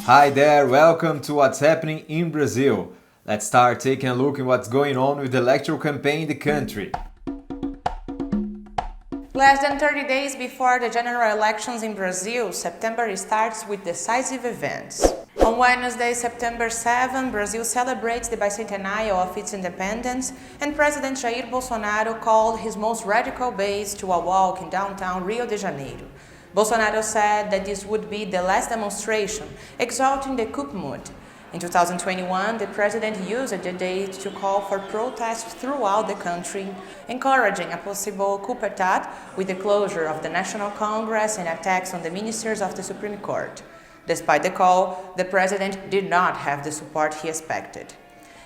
Hi there, welcome to What's Happening in Brazil. Let's start taking a look at what's going on with the electoral campaign in the country. Less than 30 days before the general elections in Brazil, September starts with decisive events. On Wednesday, September 7, Brazil celebrates the bicentennial of its independence, and President Jair Bolsonaro called his most radical base to a walk in downtown Rio de Janeiro. Bolsonaro said that this would be the last demonstration, exalting the coup mood. In 2021, the president used the day to call for protests throughout the country, encouraging a possible coup d'état with the closure of the National Congress and attacks on the ministers of the Supreme Court. Despite the call, the president did not have the support he expected.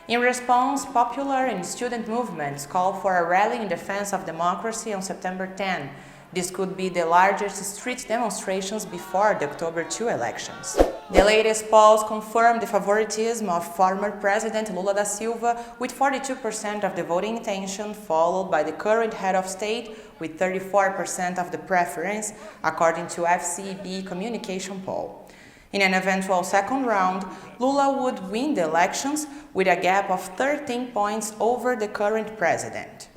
In response, popular and student movements called for a rally in defense of democracy on September 10. This could be the largest street demonstrations before the October 2 elections. The latest polls confirm the favoritism of former President Lula da Silva with 42% of the voting intention, followed by the current head of state with 34% of the preference, according to FCB communication poll. In an eventual second round, Lula would win the elections with a gap of 13 points over the current president.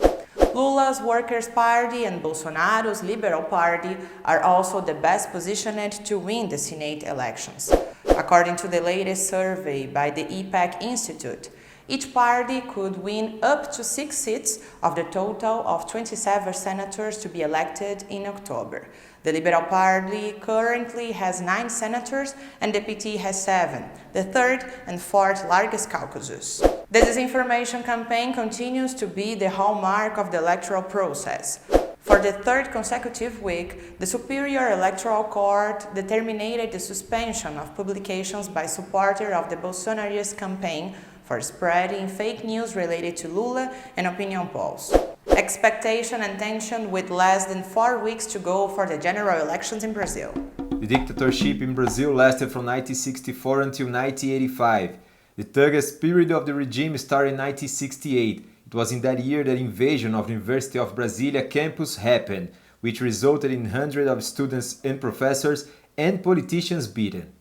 Lula's Workers' Party and Bolsonaro's Liberal Party are also the best positioned to win the Senate elections. According to the latest survey by the IPEC Institute, each party could win up to 6 seats of the total of 27 senators to be elected in October. The Liberal Party currently has 9 senators and the PT has 7, the third and fourth largest caucuses. The disinformation campaign continues to be the hallmark of the electoral process. For the third consecutive week, the Superior Electoral Court determined the suspension of publications by supporters of the Bolsonarist campaign for spreading fake news related to Lula and opinion polls. Expectation and tension with less than 4 weeks to go for the general elections in Brazil. The dictatorship in Brazil lasted from 1964 until 1985. The thickest period of the regime started in 1968. It was in that year that invasion of the University of Brasília campus happened, which resulted in hundreds of students and professors and politicians beaten.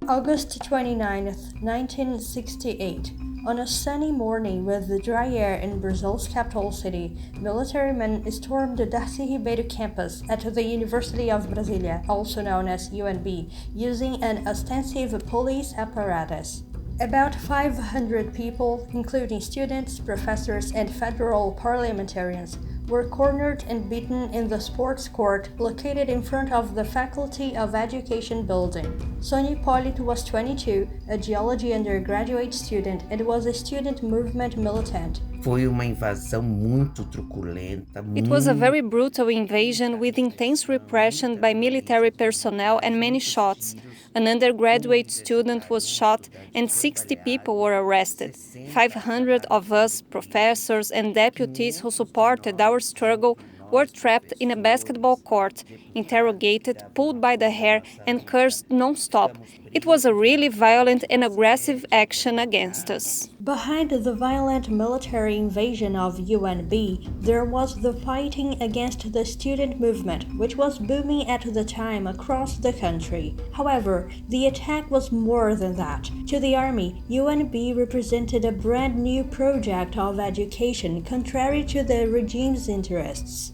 August 29th, 1968. On a sunny morning with the dry air in Brazil's capital city, military men stormed the Darcy Ribeiro campus at the University of Brasília, also known as UNB, using an extensive police apparatus. About 500 people, including students, professors, and federal parliamentarians, were cornered and beaten in the sports court located in front of the Faculty of Education building. Sônia Hipólito was 22, a geology undergraduate student, and was a student movement militant. Foi uma invasão muito truculenta. It was a very brutal invasion with intense repression by military personnel and many shots. An undergraduate student was shot and 60 people were arrested. 500 of us, professors and deputies who supported our struggle, were trapped in a basketball court, interrogated, pulled by the hair, and cursed non-stop. It was a really violent and aggressive action against us. Behind the violent military invasion of UNB, there was the fighting against the student movement, which was booming at the time across the country. However, the attack was more than that. To the army, UNB represented a brand new project of education contrary to the regime's interests.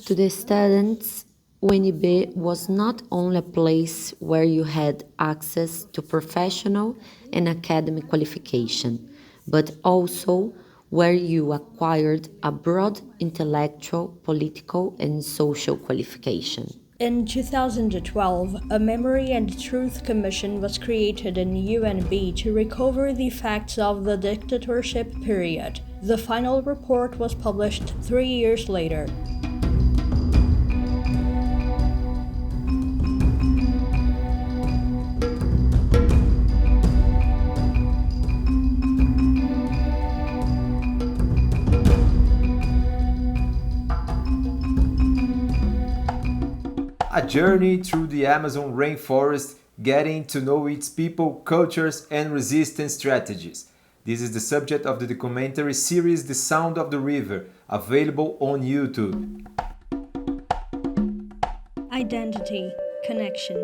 To the students, UNB was not only a place where you had access to professional and academic qualification, but also where you acquired a broad intellectual, political, and social qualification. In 2012, a Memory and Truth Commission was created in UNB to recover the facts of the dictatorship period. The final report was published 3 years later. A journey through the Amazon rainforest, getting to know its people, cultures, and resistance strategies. This is the subject of the documentary series The Sound of the River, available on YouTube. identity, connection,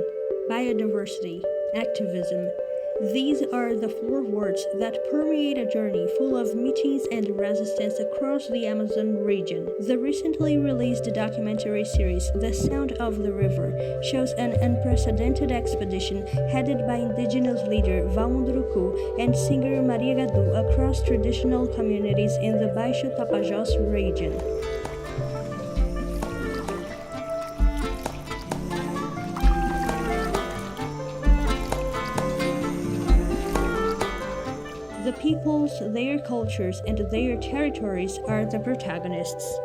biodiversity, activism. These are the 4 words that permeate a journey full of meetings and resistance across the Amazon region. The recently released documentary series, The Sound of the River, shows an unprecedented expedition headed by Indigenous leader Val Munduruku and singer Maria Gadú across traditional communities in the Baixo Tapajós region. The peoples, their cultures, and their territories are the protagonists.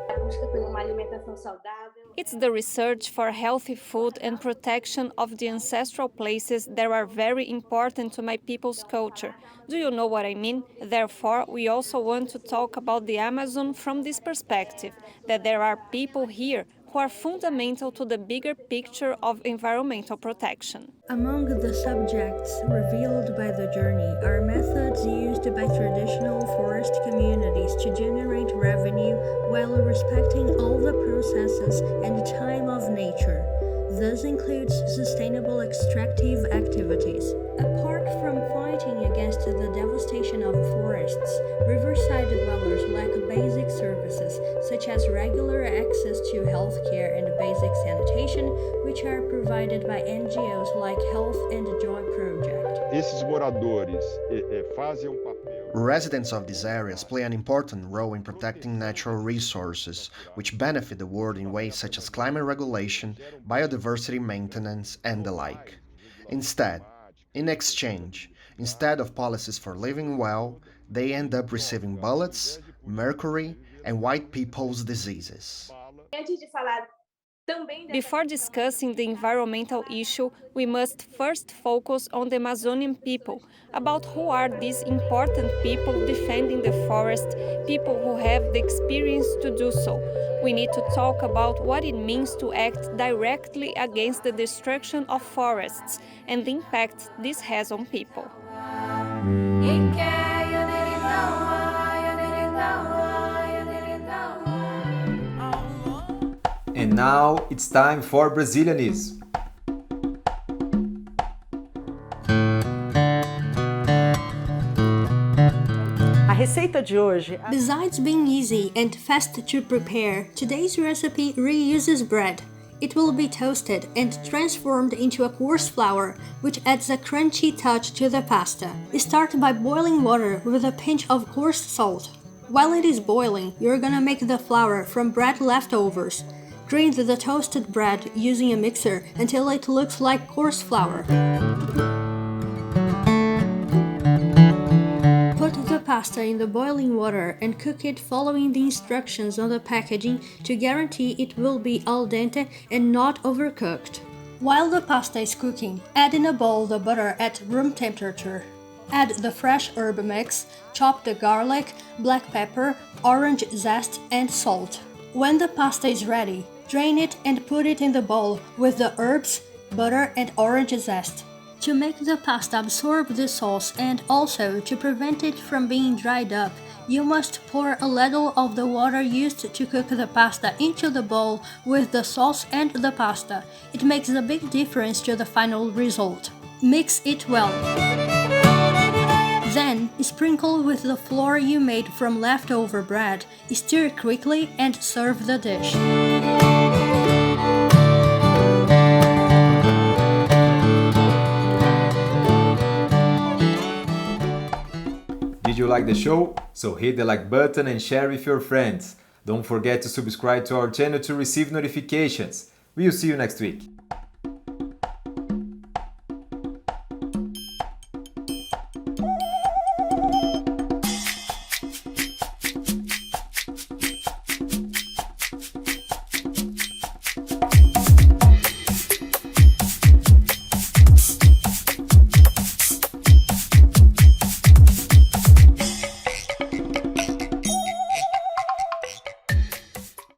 It's the research for healthy food and protection of the ancestral places that are very important to my people's culture. Do you know what I mean? Therefore, we also want to talk about the Amazon from this perspective, that there are people here who are fundamental to the bigger picture of environmental protection. Among the subjects revealed by the journey are methods used by traditional forest communities to generate revenue while respecting all the processes and time of nature. This includes sustainable extractive activities. Apart from fighting against the devastation of forests, riverside dwellers lack basic services such as regular access to health care and basic sanitation, which are provided by NGOs like Health and Joy Project. Esses moradores fazem papel. Residents of these areas play an important role in protecting natural resources, which benefit the world in ways such as climate regulation, biodiversity maintenance, and the like. In exchange, instead of policies for living well, they end up receiving bullets, mercury, and white people's diseases. Before discussing the environmental issue, we must first focus on the Amazonian people, about who are these important people defending the forest, people who have the experience to do so. We need to talk about what it means to act directly against the destruction of forests and the impact this has on people. And now it's time for Brazilianese. A receita de hoje. Besides being easy and fast to prepare, today's recipe reuses bread. It will be toasted and transformed into a coarse flour, which adds a crunchy touch to the pasta. Start by boiling water with a pinch of coarse salt. While it is boiling, you're gonna make the flour from bread leftovers. Drain the toasted bread using a mixer until it looks like coarse flour. Put the pasta in the boiling water and cook it following the instructions on the packaging to guarantee it will be al dente and not overcooked. While the pasta is cooking, add in a bowl the butter at room temperature. Add the fresh herb mix, chop the garlic, black pepper, orange zest, and salt. When the pasta is ready, drain it and put it in the bowl with the herbs, butter, and orange zest. To make the pasta absorb the sauce and also to prevent it from being dried up, you must pour a little of the water used to cook the pasta into the bowl with the sauce and the pasta. It makes a big difference to the final result. Mix it well. Then, sprinkle with the flour you made from leftover bread, stir quickly, and serve the dish. Did you like the show? So hit the like button and share with your friends. Don't forget to subscribe to our channel to receive notifications. We'll see you next week.